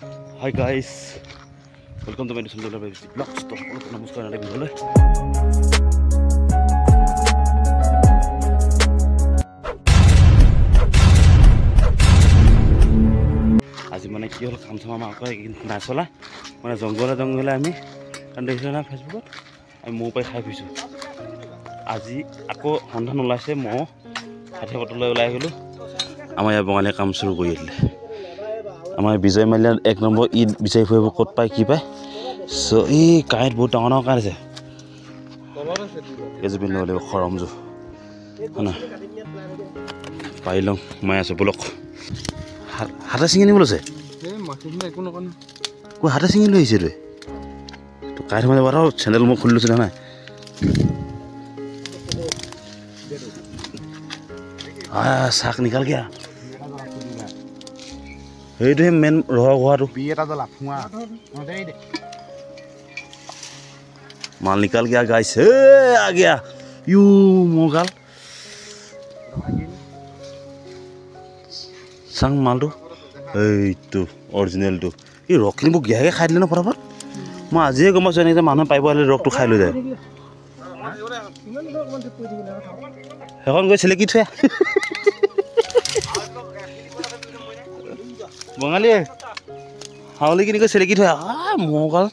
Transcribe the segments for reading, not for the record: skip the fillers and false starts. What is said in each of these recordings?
Hi guys, welcome to my channel. Vlogs to namaskar nade bhole. আজি মানে কি হল কাম চাম আমাক না চলা মানে জংগলে আমি দেখিলে না ফেসবুকত আমি মৌ পাই খাই ফুৰিছোঁ আজি আকৌ সন্ধান ওলাইছে মৌ হাতে কটলৈ ওলাই গ'লো আমাৰ ইয়াৰ বঙালীয়ে কাম চুৰু কৰি দিলে আমাৰ বিজয় মালিয়াৰ 1 নম্বৰ ই বিচাৰি ফুৰিব ক'ত পায় কি পায় সো এই কাইট বহুত ডাঙৰ কাইট আছে এজবিন লৈ লাগিব খৰমজু না পাই লওঁ মই আছোঁ বলক হাতে চিঙি নিব লৈছে কো হাতে চিঙি লৈ আহিছে তো কাইট মানে বাৰু চেনেল মই খুলি লৈছোঁ নাই साख निकाल गया ये मेन माल निकाल गया गाइस आ गया यू मोगाल संग माल तो ओरिजिनल तो ये रखली वो गया खाई दिले ना फटाफट मैं आज गम पास मानुहे पाइब रक तो खाई लै जाए এখন গৈ চেলেকি থৈ বঙালী হাউলি কিনি গৈ চেলেকি থৈ মগাল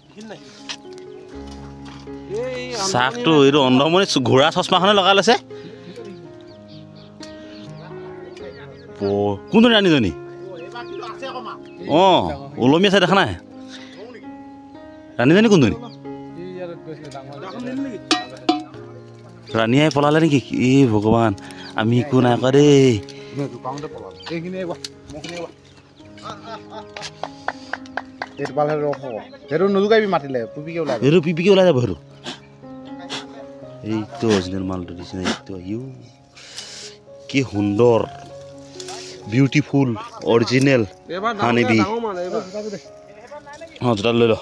চাকটো এইটো অন্ধমণি ঘোঁৰা চশমাখনে লগাই লৈছে কোনজনী ৰাণীজনী ওলমি আছে দেখা নাই ৰাণীজনী কোনজনী ৰানিয়াই পলালে নেকি এ ভগবান আমি একো নাই কৰা দেই পিপিকে ওলাই যাব সেইটো এইটো অৰিজিনেল মালটো দিছে এইটো কি সুন্দৰ বিউটিফুল অৰিজিনেল হানিবি জোতা লৈ ল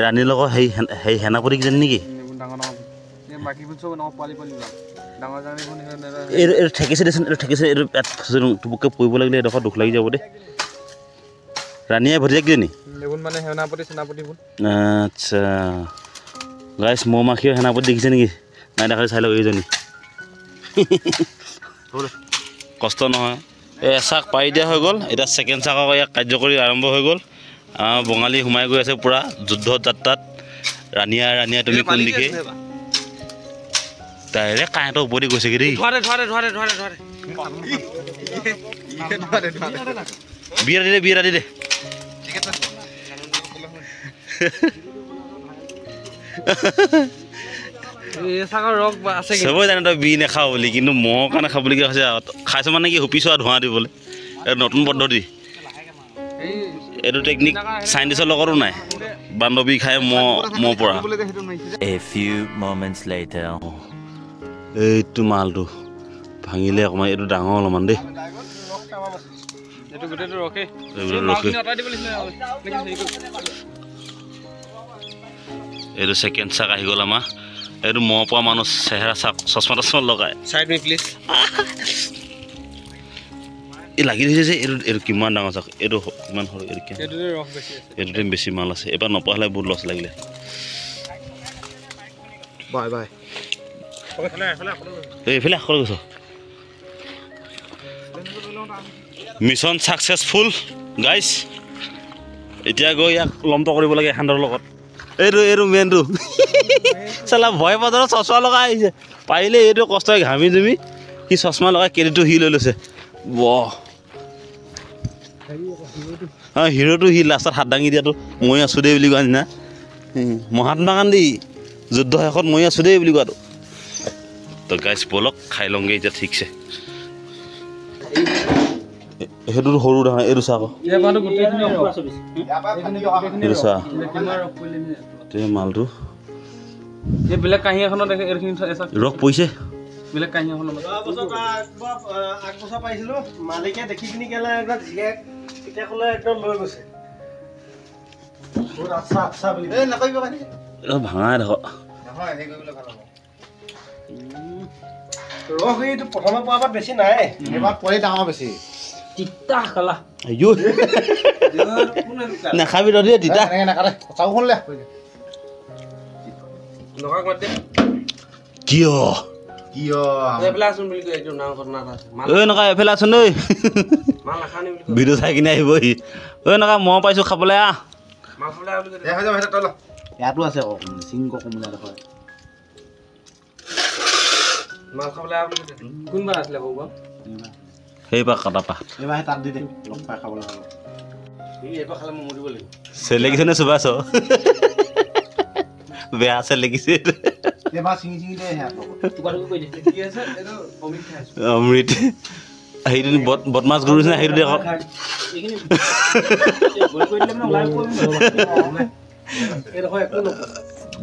ৰাণীৰ লগত সেই সেনাপতি কিজানি নেকি ঠেকিছে দেচোন ঠেকিছে টুপুককৈ পৰিব লাগিলে এডোখৰ দুখ লাগি যাব দেই ৰাণীয়ে ভতিজাক কিজানি আচ্ছা গাইছ মৌ মাখিও সেনাপতি দেখিছে নেকি নাই দেখালে চাই লওক এইজনী কষ্ট নহয় এচাক পাৰি দিয়া হৈ গ'ল এতিয়া ছেকেণ্ড চাক ইয়াক কাৰ্যকৰী আৰম্ভ হৈ গ'ল বঙালী সোমাই গৈ আছে পুৰা যুদ্ধ যাত্ৰাত ৰাণীয়া তুমি কোন দিকে ডাইৰেক্ট কাঁহতৰ ওপৰতে গৈছেগৈ দেই বিয়া দি দে চবেই জানে তই বি নেখাওঁ বুলি কিন্তু মহৰ কাৰণে খাবলগীয়া হৈছে খাইছ মানে কি হুপিছো আৰু ধোঁৱা দিবলৈ এইটো নতুন পদ্ধতি এইটো টেকনিক চাইন্টিষ্টৰ লগতো নাই বান্ধৱী খাই মহ পৰা এইটো মালটো ভাঙিলে অকণমান এইটো ডাঙৰ অলপমান দেই এইটো ছেকেণ্ড চাক আহি গ'ল আমাৰ এইটো মহ পৰা মানুহ চেহেৰা চাক চশমা তচমা লগাই এই লাগি ধৰিছে যে এইটো কিমান ডাঙৰ চাক এইটো কিমান সৰু এইটোতে বেছি মাল আছে এবাৰ নপঢ়ালে বহুত লছ লাগিলে এইফালে আখৰ গৈছ মিছন ছাকচেছফুল গাইজ এতিয়া গৈ ইয়াক লম্প কৰিব লাগে এখানৰ লগত এইটো মেইনটো চালা ভয় বজাৰত চশমা লগাই আহিছে পাৰিলে এইটো কষ্ট ঘামি জুমি সি চশমা লগাই কেলিটো সি লৈ লৈছে হিৰোটো সি লাষ্টত হাত দাঙি দিয়াটো মই আছোঁ দেই বুলি কোৱা নিচিনা মহাত্মা গান্ধী যুদ্ধ শেষত মই আছোঁ দেই বুলি কোৱাটো তো গাইছ বলক খাই লওঁগৈ এতিয়া ঠিকছে সেইটো সৰু নহয় এইটো চা আকৌ এইটো চা মালটো বেলেগ কাঁহী এখনত ৰস পৰিছে বেলেগ কাঁহী এখনত আগবছৰ পাইছিলোঁ মালিকে দেখি কিনি গ'লে এতিয়া ক'লে একদম লৈ গৈছে ভাঙাই দেখক ৰস এইটো প্ৰথমে পোৱাৰ পৰা বেছি নাই এবাৰ পৰি ডাঙৰ বেছি তিতা খালা আইও নাখাবি তই তিতা নাকাটে চাউখন লে নকা কৰতে কিয় কিয় এফালে আছোন বুলি কৈ এইটো নাম ঘটনা আছে ঐ নকা এফালে আছোন ঐ মাল নাখানি বুলি কৈ ভিডিঅ' চাই কিনে আহিবহি ঐ নকা মই পাইছোঁ খাবলৈ আহ মাল খাবলৈ বুলি কৈ হৈ যাব তই ল ইয়াতো আছে আকৌ চিংক কমলা দেখুৱাই মাল খাবলৈ বুলি কৈ কোনবাৰ আছিলে বাবু সেইবাৰ কাটাপা এইবাৰ তাত দি দে লগ পাই খাবলৈ হ'ব এইবাৰ খালে মই মৰিব লাগিব চেলেকিছে নে চুবাইছ বেয়া চেলেকিছে এইবাৰ চিঙি চিঙি দে সেয়া টুকুৰা কৈ দিছে কি আছে এইটো অমিত খাইছো অমৃত সেইটো বদমাছ গুৰু নিচিনা সেইটো দে আকৌ এইখিনি গৈ কৰি দিলে মানে ওলাই কৰিম এডোখৰ একো নকওঁ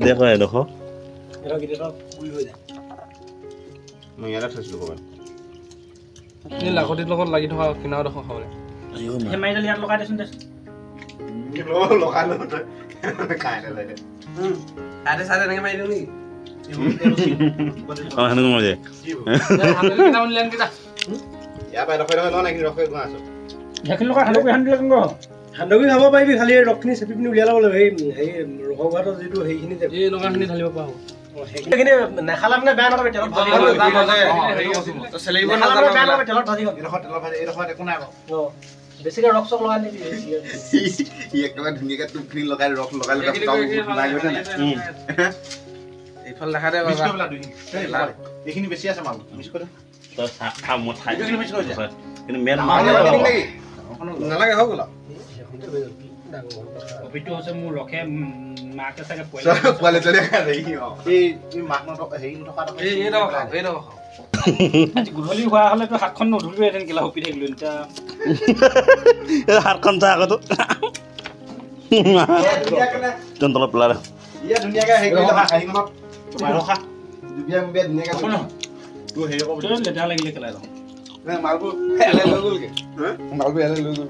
দেখো এডোখৰ এডোখৰ কেতিয়াবা পুৰি হৈ যায় মই ইয়াতে থৈছিলোঁ ক'ৰবাত এই লাগতিৰ লগত লাগি থকা কিনাৰডোখৰ খাবলৈ সেই মাৰি দালি ইয়াত লগাই দেচোন দেচোন লগাই ল তই খাই দে লাগে আৰে চাৰে এনেকৈ মাৰি দিওঁ নেকি অঁ সেনেকৈ মই যায় ইয়াৰ পৰা এডোখৰ এডোখৰ ল নাই ৰখে গৈ আছোঁ সেইখিনি লগা সান্দগুৰি সান্দিলে কেনেকৈ সান্দগুৰি খাব পাৰিবি খালি ৰসখিনি চেপি পিনি উলিয়াই ল'ব লাগিব সেই ৰসভাতৰ যিটো সেইখিনি এই লগাখিনি ঢালিব পৰা হ'ব সেইখিনি নেখালা মানে বেয়া নাপাবি তেলত ভাজি এডোখৰ তেলৰ ভাজি এডোখৰ একো নাই বাৰু বেছিকৈ ৰস চক লগাই নিবি ই একেবাৰে ধুনীয়াকৈ টোপখিনি লগাই ৰস লগাই এইফালে দেখা দে এইখিনি বেছি আছে মাল মিছ কৰি তই চাহ খা মই খাই কিন্তু মেন নালাগে হৈ গ'ল কপিটো হৈছে মোৰ ৰসে মাকে চাগে পোৱালি চলি এই মাক হেৰি নথকা আজি গধূলি হোৱা হ'লেতো হাতখন নধুলোহেঁতেন কেলা হুপি থাকিলো এতিয়া হাতখন চাহ আগতো তলত পেলা ইয়াত ধুনীয়াকৈ হেৰি কৰি হেৰিখনত ৰখা দুবিয়া মুবিয়া ধুনীয়াকৈ তোৰ হেৰি হ'ব লেতেৰা লাগিলে কেলাই ৰখ মালবোৰ এলে লৈ গ'লগৈ মালবোৰ এলে লৈ গ'ল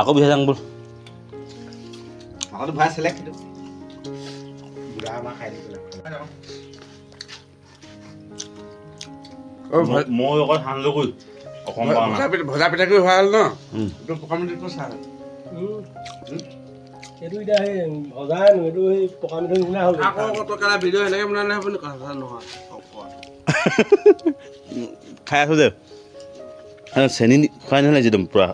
আকৌ বিহে যাং বল মালটো ভৰাই চেলেক্ট বুঢ়া আমাৰ খাই দিছিলে মই অকল সান্দহ কৰি অসম ভজা পিঠা কৰি হোৱা হ'ল ন এইটো পকা মিঠৈটো চাহ এইটো এতিয়া সেই ভজা এইটো সেই পকা মিঠৈ নিচিনা হ'ল আকৌ টকা ভিডিঅ' এনেকৈ বনালে হ'ব নি কথা নহয় খাই আছো যে চেনি খুৱাই নহ'লে একদম পূৰা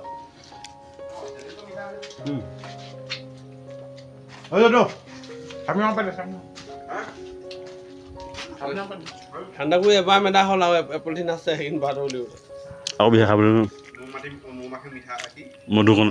ঠাণ্ডাগুৰি এবাৰ মেদা হ'ল আৰু পলিথিন আছে সেইখিনি বাদ উলিয়াব আকৌ বিহে খাবলৈ মধুকণ